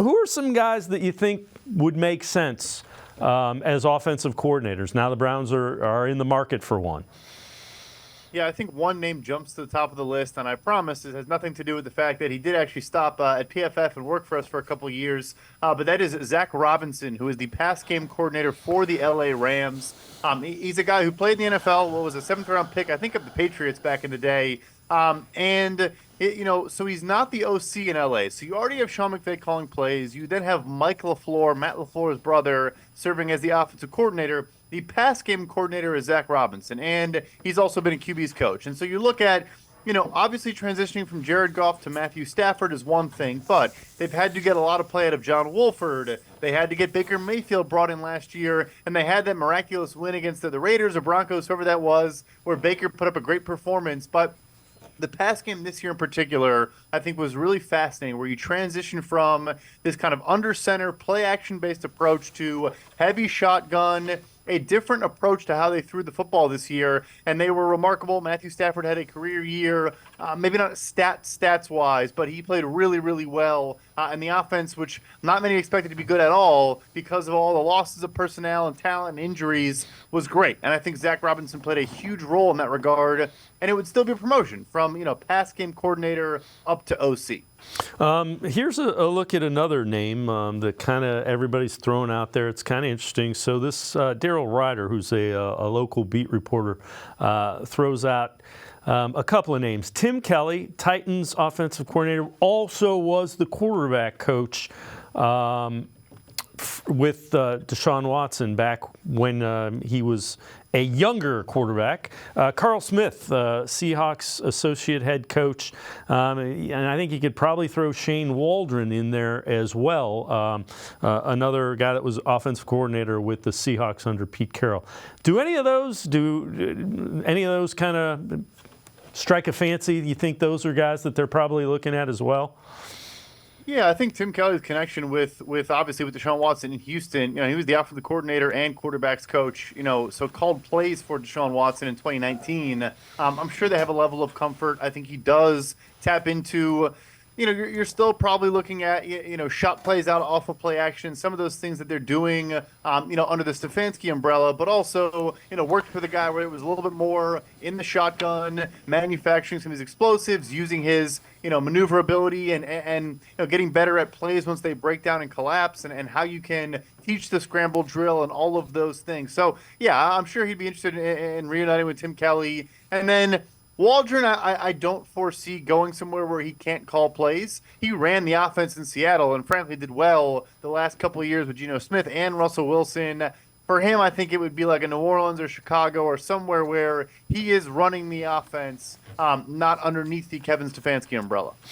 Who are some guys that you think would make sense as offensive coordinators? Now the Browns are in the market for one. Yeah, I think one name jumps to the top of the list, and I promise it has nothing to do with the fact that he did actually stop at PFF and work for us for a couple of years. But that is Zach Robinson, who is the pass game coordinator for the LA Rams. He's a guy who played in the NFL, what was a seventh-round pick, I think, of the Patriots back in the day. So he's not the OC in LA. So you already have Sean McVay calling plays. You then have Mike LaFleur, Matt LaFleur's brother, serving as the offensive coordinator. The pass game coordinator is Zach Robinson, and he's also been a QB's coach. And so you look at, obviously transitioning from Jared Goff to Matthew Stafford is one thing, but they've had to get a lot of play out of John Wolford. They had to get Baker Mayfield brought in last year, and they had that miraculous win against the Raiders or Broncos, whoever that was, where Baker put up a great performance. But the pass game this year in particular, I think, was really fascinating, where you transition from this kind of under center, play action based approach to heavy shotgun, a different approach to how they threw the football this year, and they were remarkable. Matthew Stafford had a career year, maybe not stats-wise, but he played really, really well in the offense, which not many expected to be good at all because of all the losses of personnel and talent and injuries, was great. And I think Zach Robinson played a huge role in that regard, and it would still be a promotion from, pass game coordinator up to OC. Here's a look at another name that kind of everybody's throwing out there. It's kind of interesting. So this Daryl Ryder, who's a local beat reporter, throws out a couple of names. Tim Kelly, Titans offensive coordinator, also was the quarterback coach with Deshaun Watson back when he was a younger quarterback. Carl Smith, Seahawks associate head coach, and I think you could probably throw Shane Waldron in there as well, another guy that was offensive coordinator with the Seahawks under Pete Carroll. Do any of those kind of strike a fancy? Do you think those are guys that they're probably looking at as well? Yeah, I think Tim Kelly's connection with obviously with Deshaun Watson in Houston, he was the offensive coordinator and quarterbacks coach, so called plays for Deshaun Watson in 2019. I'm sure they have a level of comfort. I think he does tap into, you're still probably looking at, shot plays out off of play action, some of those things that they're doing, under the Stefanski umbrella, but also, worked for the guy where it was a little bit more in the shotgun, manufacturing some of his explosives, using his, maneuverability and getting better at plays once they break down and collapse, and how you can teach the scramble drill and all of those things. So, yeah, I'm sure he'd be interested in reuniting with Tim Kelly. And then Waldron, I don't foresee going somewhere where he can't call plays. He ran the offense in Seattle and frankly did well the last couple of years with Geno Smith and Russell Wilson. For him, I think it would be like a New Orleans or Chicago or somewhere where he is running the offense, not underneath the Kevin Stefanski umbrella.